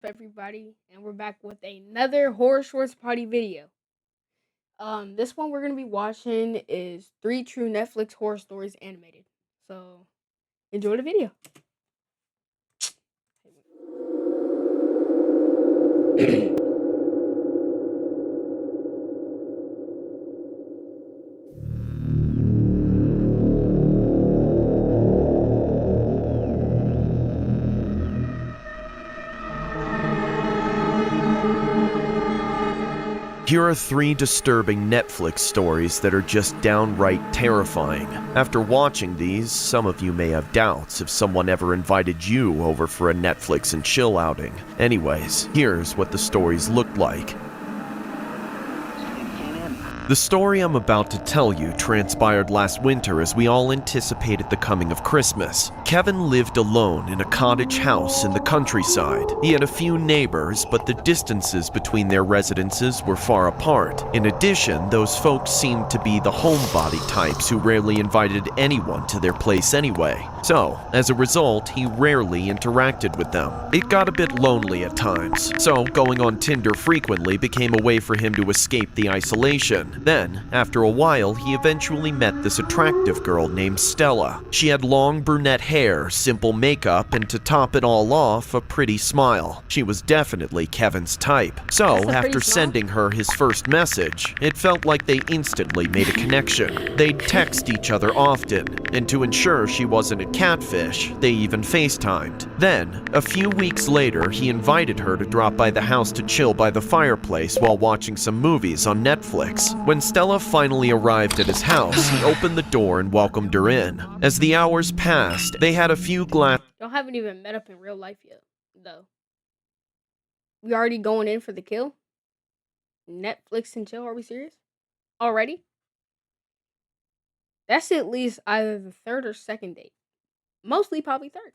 Everybody, and we're back with another horror shorts party video. This one we're gonna be watching is 3 true Netflix horror stories animated. So enjoy the video. Here are 3 disturbing Netflix stories that are just downright terrifying. After watching these, some of you may have doubts if someone ever invited you over for a Netflix and chill outing. Anyways, here's what the stories looked like. The story I'm about to tell you transpired last winter as we all anticipated the coming of Christmas. Kevin lived alone in a cottage house in the countryside. He had a few neighbors, but the distances between their residences were far apart. In addition, those folks seemed to be the homebody types who rarely invited anyone to their place anyway. So, as a result, he rarely interacted with them. It got a bit lonely at times, so going on Tinder frequently became a way for him to escape the isolation. Then, after a while, he eventually met this attractive girl named Stella. She had long brunette hair, simple makeup, and to top it all off, a pretty smile. She was definitely Kevin's type. So, after sending her his first message, it felt like they instantly made a connection. They'd text each other often, and to ensure she wasn't a catfish, they even FaceTimed. Then, a few weeks later, he invited her to drop by the house to chill by the fireplace while watching some movies on Netflix. When Stella finally arrived at his house, he opened the door and welcomed her in. As the hours passed, they had a few Y'all haven't even met up in real life yet, though. We already going in for the kill? Netflix and chill, are we serious? Already? That's at least either the third or second date. Mostly probably third.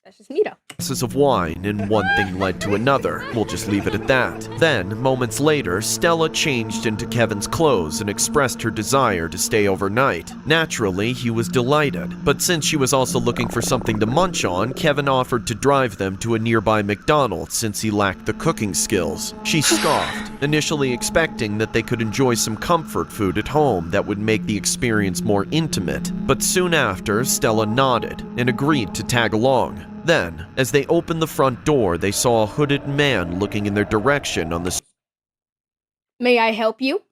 That's just me though. Glasses of wine, and one thing led to another. We'll just leave it at that. Then, moments later, Stella changed into Kevin's clothes and expressed her desire to stay overnight. Naturally, he was delighted, but since she was also looking for something to munch on, Kevin offered to drive them to a nearby McDonald's since he lacked the cooking skills. She scoffed, initially expecting that they could enjoy some comfort food at home that would make the experience more intimate. But soon after, Stella nodded and agreed to tag along. Then, as they opened the front door, they saw a hooded man looking in their direction on the May I help you?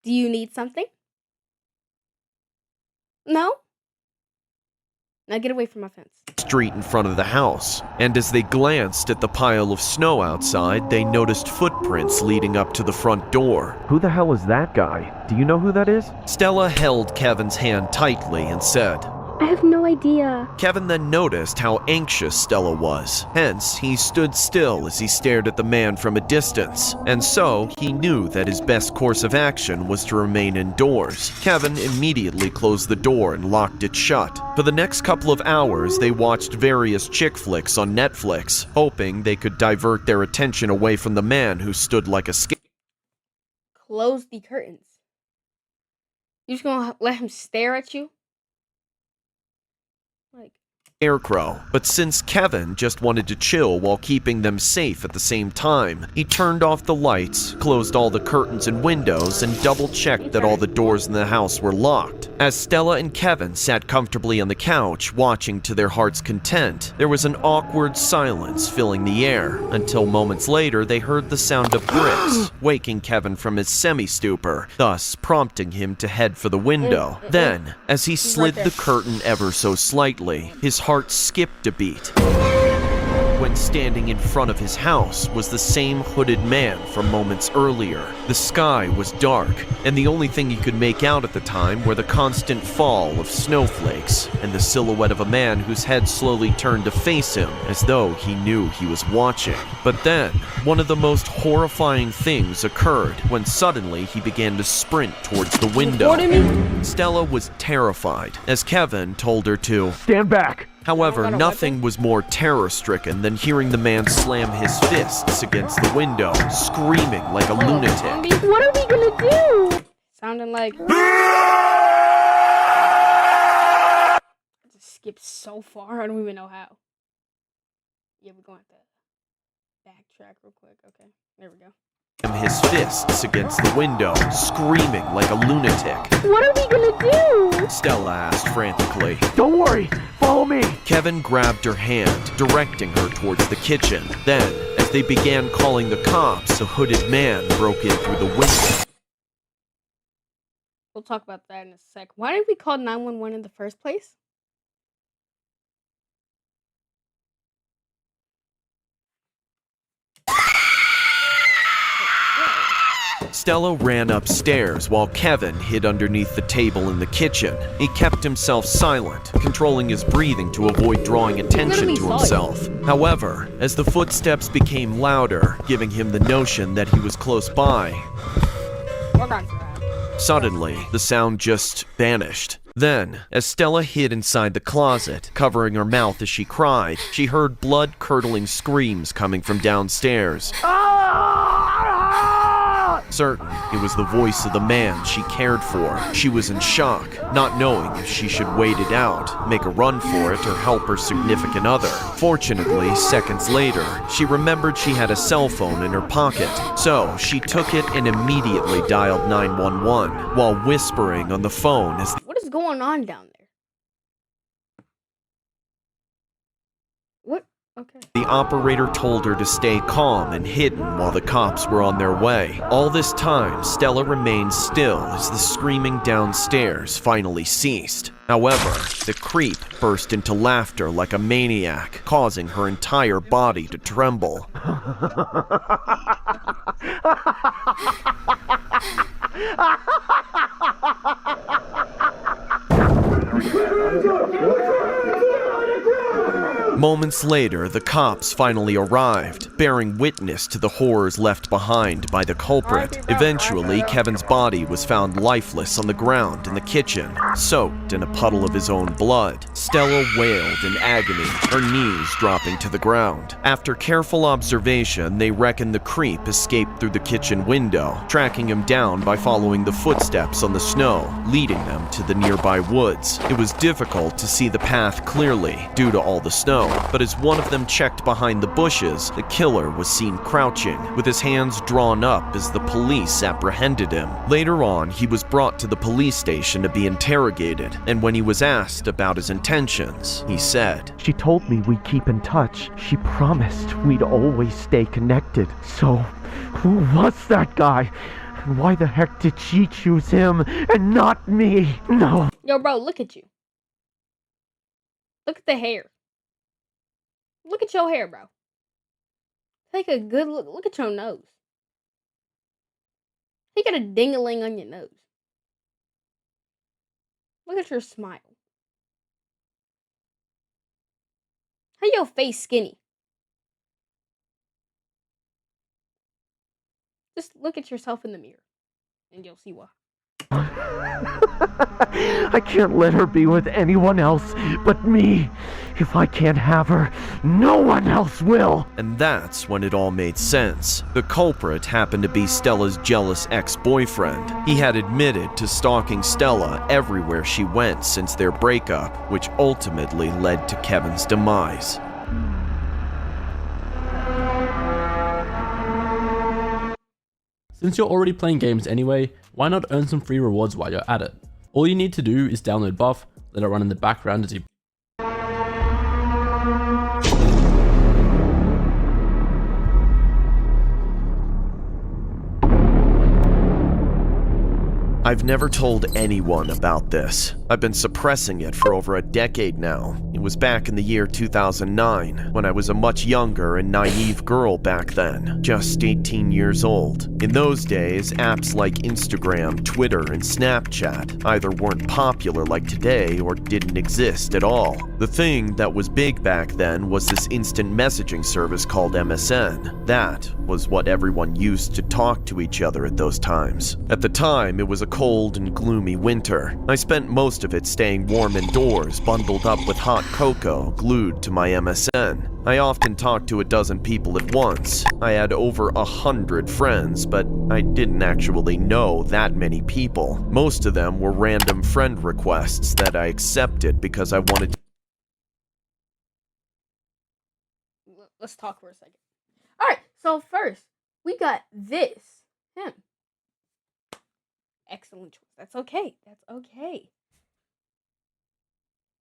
Do you need something? No? Now get away from my fence. street in front of the house. And as they glanced at the pile of snow outside, they noticed footprints leading up to the front door. Who the hell is that guy? Do you know who that is? Stella held Kevin's hand tightly and said, I have no idea. Kevin then noticed how anxious Stella was. Hence, he stood still as he stared at the man from a distance. And so, he knew that his best course of action was to remain indoors. Kevin immediately closed the door and locked it shut. For the next couple of hours, they watched various chick flicks on Netflix, hoping they could divert their attention away from the man who stood like a Close the curtains. You just gonna let him stare at you? Like, scarecrow. But since Kevin just wanted to chill while keeping them safe at the same time, he turned off the lights, closed all the curtains and windows, and double-checked that all the doors in the house were locked. As Stella and Kevin sat comfortably on the couch, watching to their heart's content, there was an awkward silence filling the air, until moments later they heard the sound of bricks, waking Kevin from his semi-stupor, thus prompting him to head for the window. Then, as he slid the curtain ever so slightly, his heart skipped a beat. When standing in front of his house was the same hooded man from moments earlier. The sky was dark, and the only thing he could make out at the time were the constant fall of snowflakes and the silhouette of a man whose head slowly turned to face him as though he knew he was watching. But then, one of the most horrifying things occurred when suddenly he began to sprint towards the window. Stella was terrified as Kevin told her to stand back. However, nothing was more terror-stricken than hearing the man slam his fists against the window, screaming like a lunatic. What are we gonna do? sounding like. Just skipped so far, I don't even know how. Yeah, we're going to backtrack real quick. Okay, there we go. His fists against the window, screaming like a lunatic. What are we gonna do? Stella asked frantically. Don't worry, follow me. Kevin grabbed her hand, directing her towards the kitchen. Then, as they began calling the cops, a hooded man broke in through the window. We'll talk about that in a sec. Why did we call 911 in the first place? Stella ran upstairs while Kevin hid underneath the table in the kitchen. He kept himself silent, controlling his breathing to avoid drawing attention to himself. However, as the footsteps became louder, giving him the notion that he was close by, suddenly the sound just vanished. Then, as Stella hid inside the closet, covering her mouth as she cried, she heard blood-curdling screams coming from downstairs. Certain it was the voice of the man she cared for. She was in shock, not knowing if she should wait it out, make a run for it, or help her significant other. Fortunately, seconds later, she remembered she had a cell phone in her pocket, so she took it and immediately dialed 911 while whispering on the phone as What is going on down there? What? Okay. the operator told her to stay calm and hidden while the cops were on their way. All this time, Stella remained still as the screaming downstairs finally ceased. However, the creep burst into laughter like a maniac, causing her entire body to tremble. Moments later, the cops finally arrived, bearing witness to the horrors left behind by the culprit. Eventually, Kevin's body was found lifeless on the ground in the kitchen, soaked in a puddle of his own blood. Stella wailed in agony, her knees dropping to the ground. After careful observation, they reckon the creep escaped through the kitchen window, tracking him down by following the footsteps on the snow, leading them to the nearby woods. It was difficult to see the path clearly due to all the snow, but as one of them checked behind the bushes, the killer was seen crouching, with his hands drawn up as the police apprehended him. Later on, he was brought to the police station to be interrogated, and when he was asked about his intentions, he said, She told me we'd keep in touch. She promised we'd always stay connected. So, who was that guy? And why the heck did she choose him and not me? No. Yo, bro, look at you. Look at the hair. Look at your hair, bro. Take a good look. Look at your nose. You got a ding-a-ling on your nose. Look at your smile. How your face skinny? Just look at yourself in the mirror, and you'll see why. I can't let her be with anyone else but me. If I can't have her, no one else will. and that's when it all made sense. The culprit happened to be Stella's jealous ex-boyfriend. He had admitted to stalking Stella everywhere she went since their breakup, which ultimately led to Kevin's demise. Since you're already playing games anyway, why not earn some free rewards while you're at it? All you need to do is download Buff, let it run in the background as you I've never told anyone about this. I've been suppressing it for over a decade now. It was back in the year 2009, when I was a much younger and naive girl back then, just 18 years old. In those days, apps like Instagram, Twitter, and Snapchat either weren't popular like today or didn't exist at all. The thing that was big back then was this instant messaging service called MSN. That was what everyone used to talk to each other at those times. At the time, it was a cold and gloomy winter. I spent most of it staying warm indoors, bundled up with hot cocoa, glued to my MSN. I often talked to a dozen people at once. I had over 100 friends, but I didn't actually know that many people. Most of them were random friend requests that I accepted because I wanted to. let's talk for a second. All right, so first we got him. Excellent choice. That's okay. That's okay.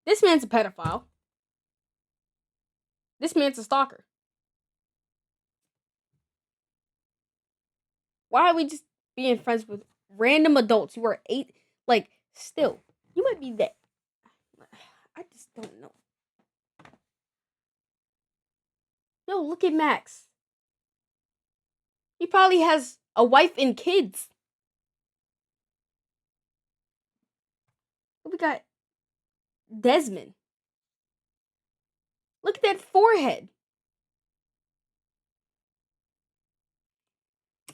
This man's a pedophile. This man's a stalker. Why are we just being friends with random adults who are still, you might be that. I just don't know. Yo, look at Max. He probably has a wife and kids. We got Desmond. Look at that forehead.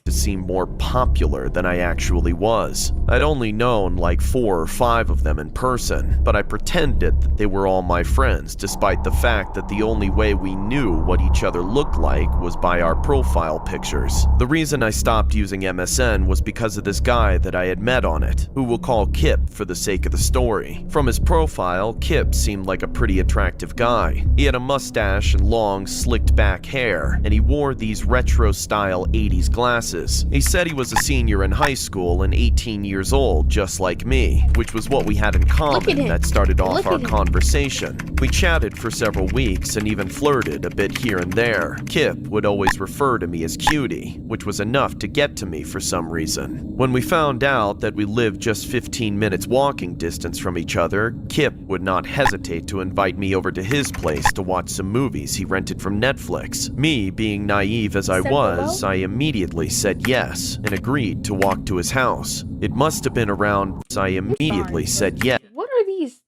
To seem more popular than I actually was. I'd only known like 4 or 5 of them in person, but I pretended that they were all my friends, despite the fact that the only way we knew what each other looked like was by our profile pictures. The reason I stopped using MSN was because of this guy that I had met on it, who we'll call Kip for the sake of the story. From his profile, Kip seemed like a pretty attractive guy. He had a mustache and long, slicked back hair, and he wore these retro-style 80s glasses. He said he was a senior in high school and 18 years old, just like me, which was what we had in common that started off our conversation. We chatted for several weeks and even flirted a bit here and there. Kip would always refer to me as cutie, which was enough to get to me for some reason. When we found out that we lived just 15 minutes walking distance from each other, Kip would not hesitate to invite me over to his place to watch some movies he rented from Netflix. Me, being naive as I was, I immediately said yes and agreed to walk to his house. It must have been around I immediately said yes. What are these?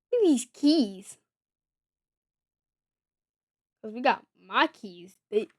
What are these keys? Because we got my keys. They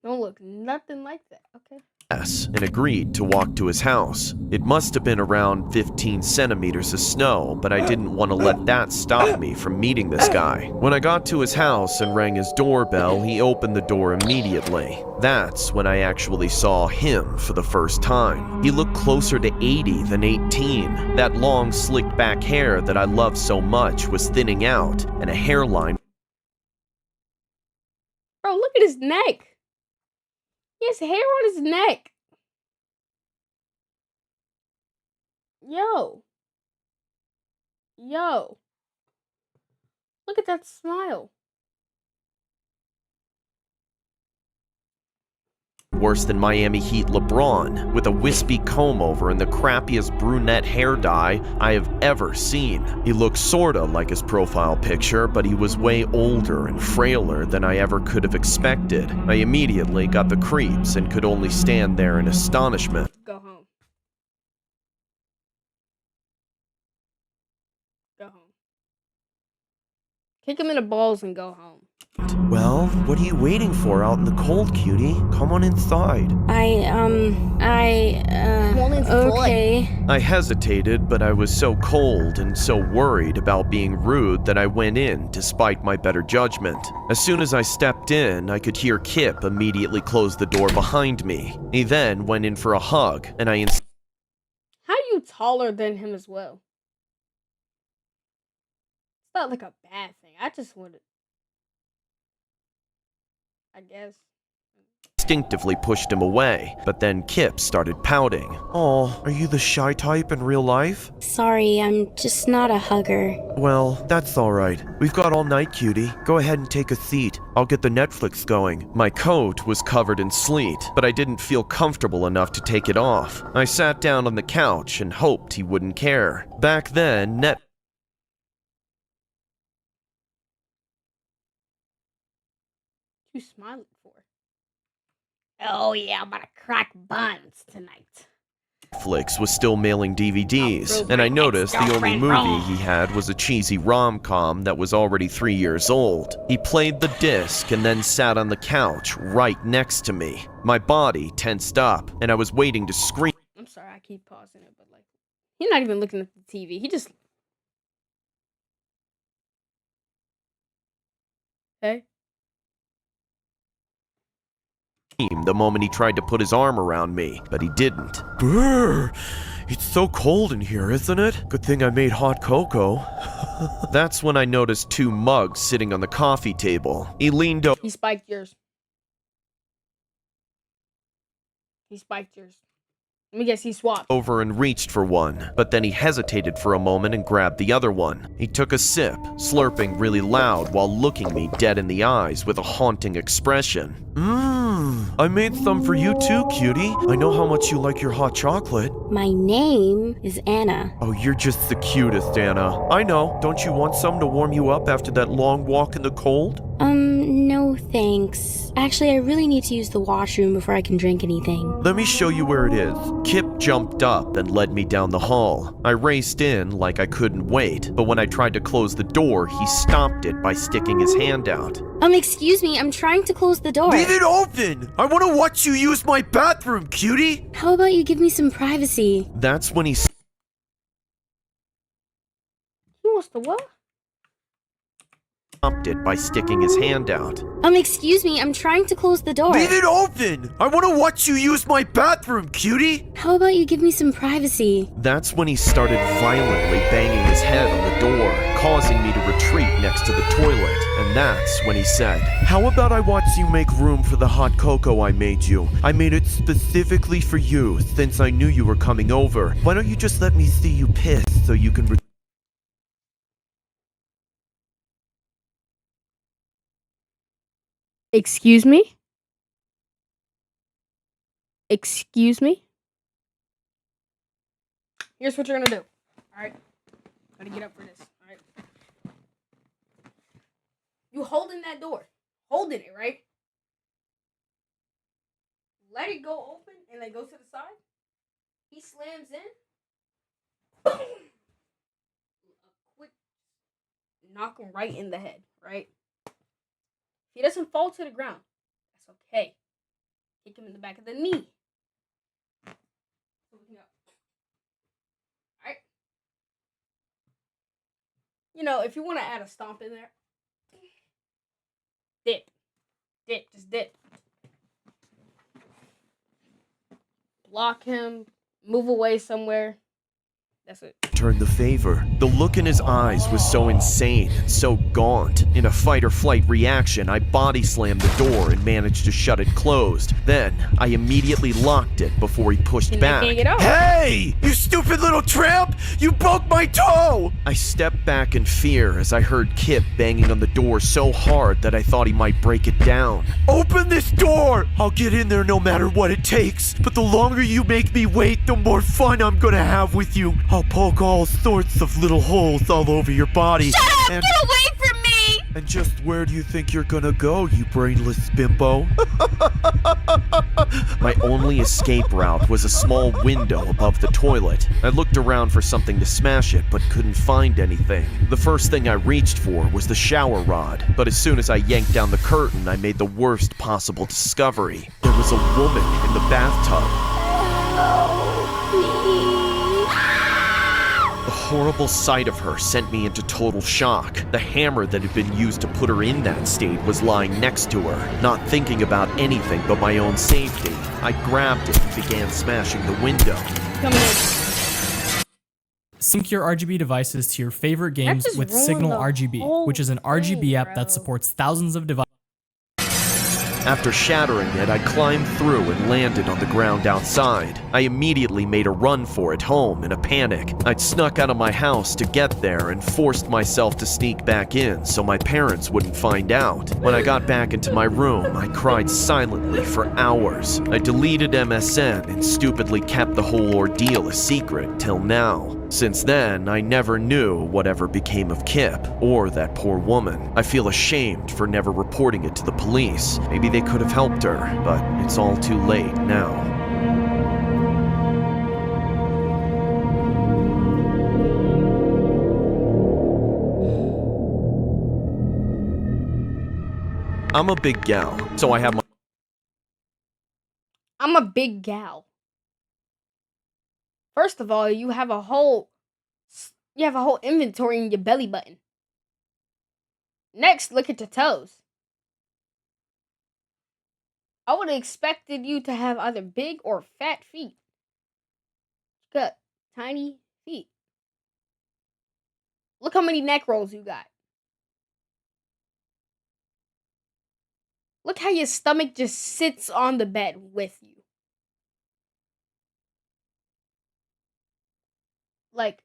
don't look nothing like that. Okay. Yes, and agreed to walk to his house. It must have been around 15 centimeters of snow, but I didn't want to let that stop me from meeting this guy. When I got to his house and rang his doorbell, he opened the door immediately. That's when I actually saw him for the first time. He looked closer to 80 than 18. That long, slicked back hair that I loved so much was thinning out, and a hairline. Bro, look at his neck. He has hair on his neck. Yo. Look at that smile. Worse than Miami Heat LeBron, with a wispy comb over and the crappiest brunette hair dye I have ever seen. He looked sorta like his profile picture, but he was way older and frailer than I ever could have expected. I immediately got the creeps and could only stand there in astonishment. Go home. Go home. Kick him in the balls and go home. Well, what are you waiting for out in the cold, cutie? Come on inside. Okay. I hesitated, but I was so cold and so worried about being rude that I went in despite my better judgment. As soon as I stepped in, I could hear Kip immediately close the door behind me. He then went in for a hug, and How are you taller than him as well? It's not like a bad thing. I just wanted, I guess. instinctively pushed him away, but then Kip started pouting. Oh, are you the shy type in real life? Sorry, I'm just not a hugger. Well, that's alright. We've got all night, cutie. Go ahead and take a seat. I'll get the Netflix going. My coat was covered in sleet, but I didn't feel comfortable enough to take it off. I sat down on the couch and hoped he wouldn't care. Back then, You smiling for? Oh yeah, I'm gonna crack buns tonight. Netflix was still mailing DVDs, and I noticed the only movie he had was a cheesy rom-com that was already 3 years old. He played the disc and then sat on the couch right next to me. My body tensed up, and I was waiting to scream. I'm sorry, I keep pausing it, but like, he's not even looking at the TV. He just, hey. The moment he tried to put his arm around me, but he didn't. Brr, It's so cold in here, isn't it? Good thing I made hot cocoa. That's when I noticed 2 mugs sitting on the coffee table. He leaned He spiked yours. He spiked yours. Let me guess, he swapped. over and reached for one, but then he hesitated for a moment and grabbed the other one. He took a sip, slurping really loud while looking me dead in the eyes with a haunting expression. I made some for you too, cutie. I know how much you like your hot chocolate. My name is Anna. Oh, you're just the cutest, Anna. I know. Don't you want some to warm you up after that long walk in the cold? No thanks. Actually, I really need to use the washroom before I can drink anything. Let me show you where it is. Kip jumped up and led me down the hall. I raced in like I couldn't wait, but when I tried to close the door, he stopped it by sticking his hand out. Excuse me, I'm trying to close the door. Leave it open! I want to watch you use my bathroom, cutie! How about you give me some privacy? That's when he He wants to what? stopped it by sticking his hand out. Excuse me, I'm trying to close the door. Leave it open! I want to watch you use my bathroom, cutie! How about you give me some privacy? That's when he started violently banging his head on the door, causing me to retreat next to the toilet. And that's when he said, "How about I watch you make room for the hot cocoa I made you? I made it specifically for you, since I knew you were coming over. Why don't you just let me see you piss so you can Excuse me? Excuse me? Here's what you're gonna do. Alright? Gotta get up for this. Alright? You holding that door. Holding it, right? Let it go open and then go to the side. He slams in. Boom! A quick knock him right in the head, right? If he doesn't fall to the ground, that's okay. Kick him in the back of the knee. Alright? You know, if you want to add a stomp in there, dip. Dip, just dip. Block him, move away somewhere. That's it. return the favor. The look in his eyes was so insane, so gaunt. In a fight-or-flight reaction, I body slammed the door and managed to shut it closed. Then, I immediately locked it before he pushed back. Can't get out. Hey! You stupid little tramp! You broke my toe! I stepped back in fear as I heard Kip banging on the door so hard that I thought he might break it down. Open this door! I'll get in there no matter what it takes. But the longer you make me wait, the more fun I'm gonna have with you. I'll poke all sorts of little holes all over your body. Shut up! Get away from me! And just where do you think you're gonna go, you brainless bimbo? My only escape route was a small window above the toilet. I looked around for something to smash it, but couldn't find anything. The first thing I reached for was the shower rod, but as soon as I yanked down the curtain, I made the worst possible discovery. There was a woman in the bathtub. The horrible sight of her sent me into total shock. The hammer that had been used to put her in that state was lying next to her. Not thinking about anything but my own safety, I grabbed it and began smashing the window. Coming in. Sync your RGB devices to your favorite games just with ruined Signal the RGB, whole which is an RGB thing, app bro. that supports thousands of devices. After shattering it, I climbed through and landed on the ground outside. I immediately made a run for it home in a panic. I'd snuck out of my house to get there and forced myself to sneak back in so my parents wouldn't find out. When I got back into my room, I cried silently for hours. I deleted MSN and stupidly kept the whole ordeal a secret till now. Since then, I never knew whatever became of Kip or that poor woman. I feel ashamed for never reporting it to the police. Maybe they could have helped her, but it's all too late now. I'm a big gal, so I have my I'm a big gal. First of all, you have a whole inventory in your belly button. Next, look at your toes. I would have expected you to have either big or fat feet. Got tiny feet. Look how many neck rolls you got. Look how your stomach just sits on the bed with you. Like,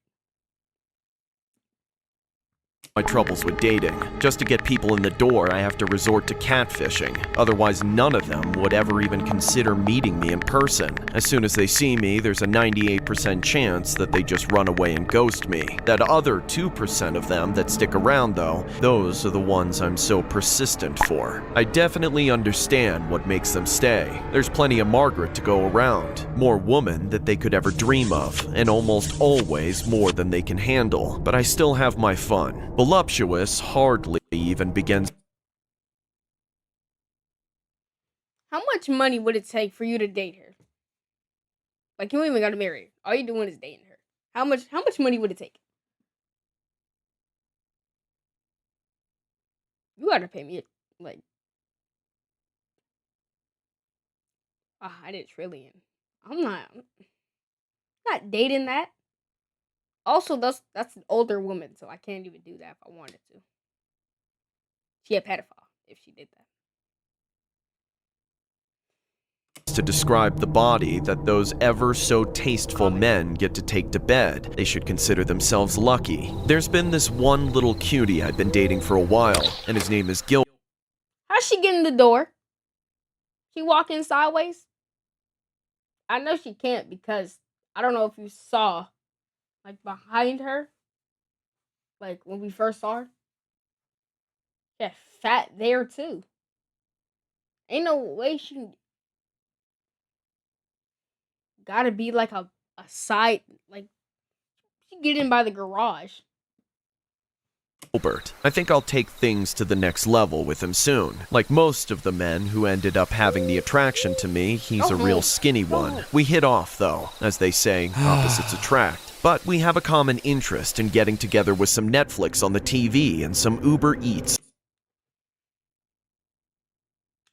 My troubles with dating. Just to get people in the door, I have to resort to catfishing. Otherwise, none of them would ever even consider meeting me in person. As soon as they see me, there's a 98% chance that they just run away and ghost me. That other 2% of them that stick around, though, those are the ones I'm so persistent for. I definitely understand what makes them stay. There's plenty of Margaret to go around. More woman that they could ever dream of, and almost always more than they can handle. But I still have my fun. Voluptuous hardly even begins. how much money would it take for you to date her? Like, you don't even gotta marry her. All you're doing is dating her. How much money would it take? You gotta pay me, like, I did $1 trillion. I'm not dating that. Also, that's an older woman, so I can't even do that if I wanted to. She a pedophile if she did that. To describe the body that those ever so tasteful men get to take to bed. They should consider themselves lucky. There's been this one little cutie I've been dating for a while, and his name is Gil. How's she get in the door? She walking sideways? I know she can't because I don't know if you saw, like, behind her, like, when we first saw her. She had fat there, too. Ain't no way she gotta be, like, a side, like, she get in by the garage. Gilbert. I think I'll take things to the next level with him soon. Like most of the men who ended up having the attraction to me, he's a real skinny one. We hit off, though. As they say, opposites attract. But we have a common interest in getting together with some Netflix on the TV and some Uber Eats.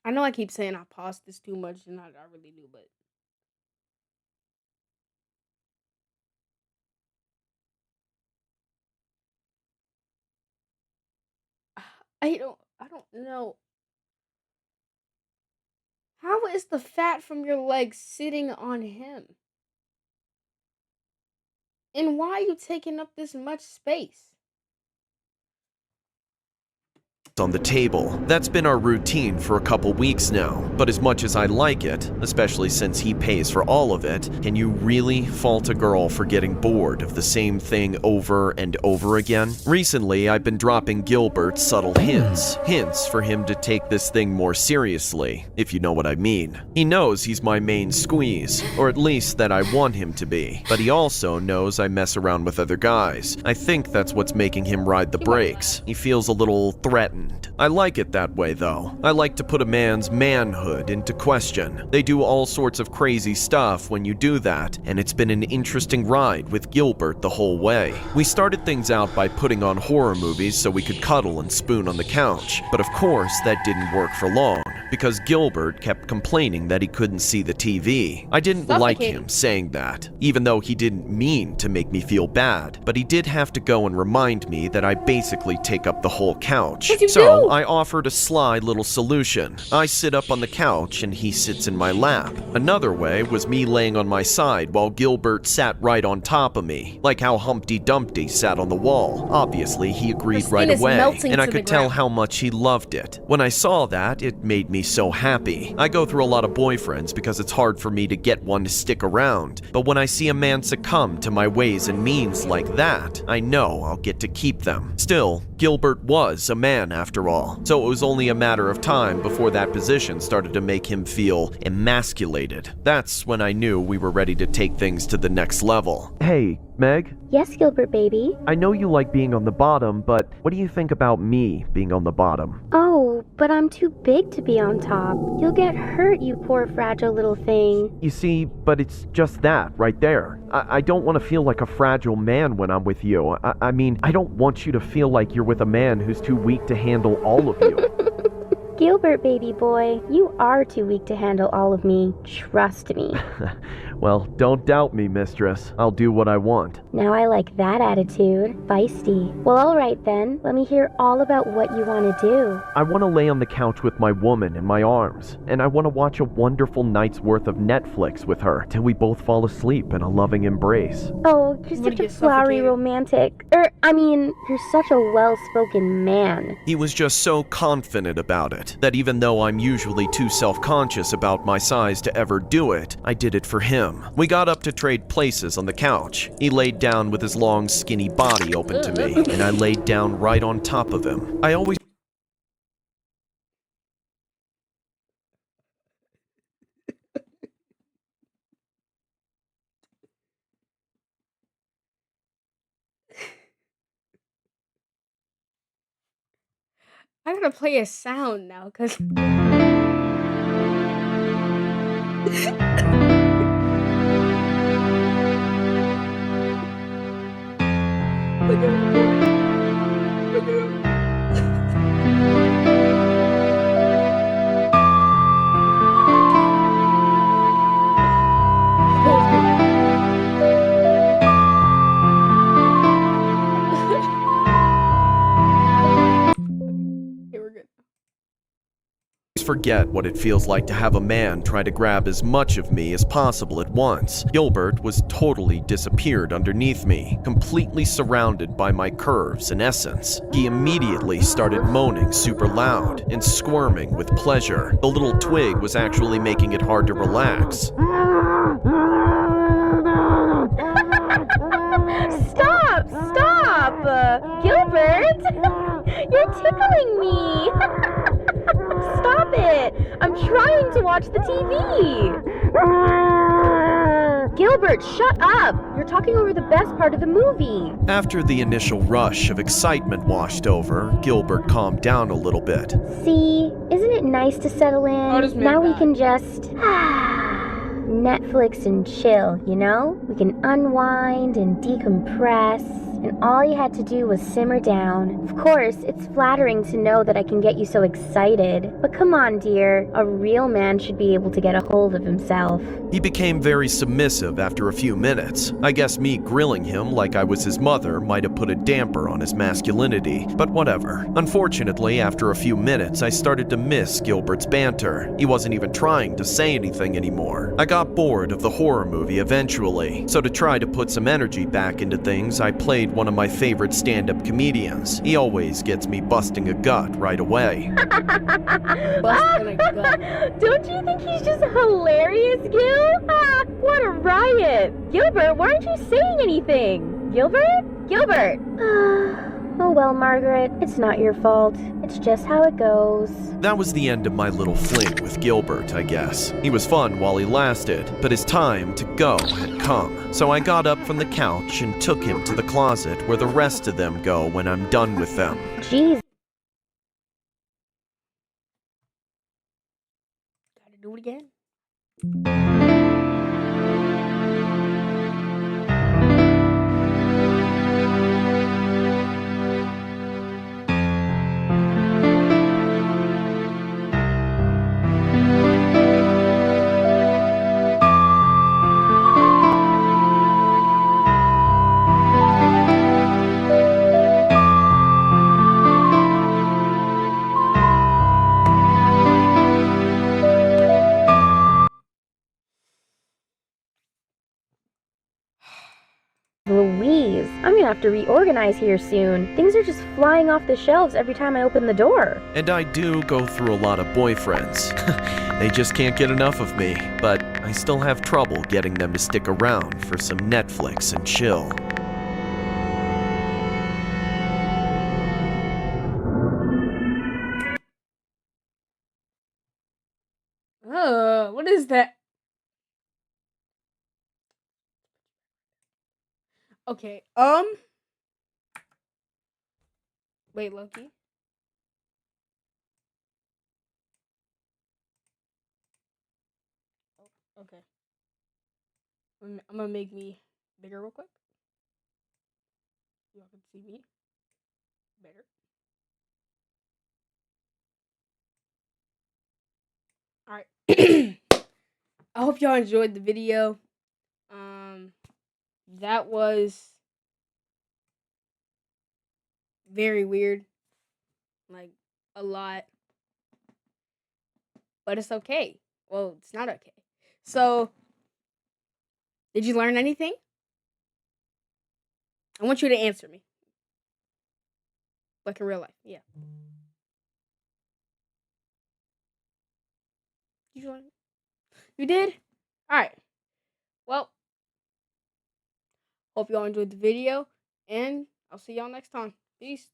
I know I keep saying I paused this too much, and I really do, but I don't know. How is the fat from your legs sitting on him? And why are you taking up this much space? On the table. That's been our routine for a couple weeks now, but as much as I like it, especially since he pays for all of it, can you really fault a girl for getting bored of the same thing over and over again? Recently, I've been dropping Gilbert subtle hints for him to take this thing more seriously, if you know what I mean. He knows he's my main squeeze, or at least that I want him to be, but he also knows I mess around with other guys. I think that's what's making him ride the brakes. He feels a little threatened. I like it that way, though. I like to put a man's manhood into question. They do all sorts of crazy stuff when you do that, and it's been an interesting ride with Gilbert the whole way. We started things out by putting on horror movies so we could cuddle and spoon on the couch, but of course that didn't work for long, because Gilbert kept complaining that he couldn't see the TV. I didn't like him saying that, even though he didn't mean to make me feel bad, but he did have to go and remind me that I basically take up the whole couch. So I offered a sly little solution. I sit up on the couch and he sits in my lap. Another way was me laying on my side while Gilbert sat right on top of me, like how Humpty Dumpty sat on the wall. Obviously, he agreed right away, and I could tell how much he loved it. When I saw that, it made me so happy. I go through a lot of boyfriends because it's hard for me to get one to stick around, but when I see a man succumb to my ways and means like that, I know I'll get to keep them. Still, Gilbert was a man after all, so it was only a matter of time before that position started to make him feel emasculated. That's when I knew we were ready to take things to the next level. Hey, Meg? Yes, Gilbert, baby. I know you like being on the bottom, but what do you think about me being on the bottom? Oh, but I'm too big to be on top. You'll get hurt, you poor fragile little thing. You see, but it's just that, right there. I don't want to feel like a fragile man when I'm with you. I mean, I don't want you to feel like you're with a man who's too weak to handle all of you. Gilbert, baby boy, you are too weak to handle all of me. Trust me. Well, don't doubt me, mistress. I'll do what I want. Now I like that attitude. Feisty. Well, alright then. Let me hear all about what you want to do. I want to lay on the couch with my woman in my arms, and I want to watch a wonderful night's worth of Netflix with her till we both fall asleep in a loving embrace. Oh, you're I'm gonna such a get flowery suffocated. romantic. You're such a well-spoken man. He was just so confident about it that even though I'm usually too self-conscious about my size to ever do it, I did it for him. We got up to trade places on the couch. He laid down with his long, skinny body open to me, and I laid down right on top of him. I always I gotta play a sound now, cause look at him. Look at him. Okay, we're good. forget what it feels like to have a man try to grab as much of me as possible at once. Gilbert was totally disappeared underneath me, completely surrounded by my curves and essence. He immediately started moaning super loud and squirming with pleasure. The little twig was actually making it hard to relax. Stop! Stop! Gilbert! You're tickling me! Stop it! I'm trying to watch the TV! Gilbert, shut up! You're talking over the best part of the movie. After the initial rush of excitement washed over, Gilbert calmed down a little bit. See, isn't it nice to settle in? Oh, this man Now we died. can just Netflix and chill, you know? We can unwind and decompress, and all you had to do was simmer down. Of course, it's flattering to know that I can get you so excited, but come on, dear. A real man should be able to get a hold of himself. He became very submissive after a few minutes. I guess me grilling him like I was his mother might have put a damper on his masculinity, but whatever. Unfortunately, after a few minutes, I started to miss Gilbert's banter. He wasn't even trying to say anything anymore. I got bored of the horror movie eventually, so to try to put some energy back into things, I played one of my favorite stand-up comedians. He always gets me busting a gut right away. Busting a gut. Don't you think he's just hilarious, Gil? What a riot! Gilbert, why aren't you saying anything? Gilbert? Gilbert! Oh well, Margaret, it's not your fault. It's just how it goes. That was the end of my little fling with Gilbert, I guess. He was fun while he lasted, but his time to go had come. So I got up from the couch and took him to the closet where the rest of them go when I'm done with them. Jeez. Gotta do it again. Louise, I'm gonna have to reorganize here soon. Things are just flying off the shelves every time I open the door. And I do go through a lot of boyfriends. They just can't get enough of me, but I still have trouble getting them to stick around for some Netflix and chill. What is that? Okay, wait, Loki. Okay. I'm gonna make me bigger real quick. Y'all can see me better. All right. I hope y'all enjoyed the video. That was very weird. Like, a lot. But it's okay. Well, it's not okay. So, did you learn anything? I want you to answer me. Like in real life. Yeah. Did you learn? You did? Alright. Well, hope y'all enjoyed the video. And I'll see y'all next time. Peace.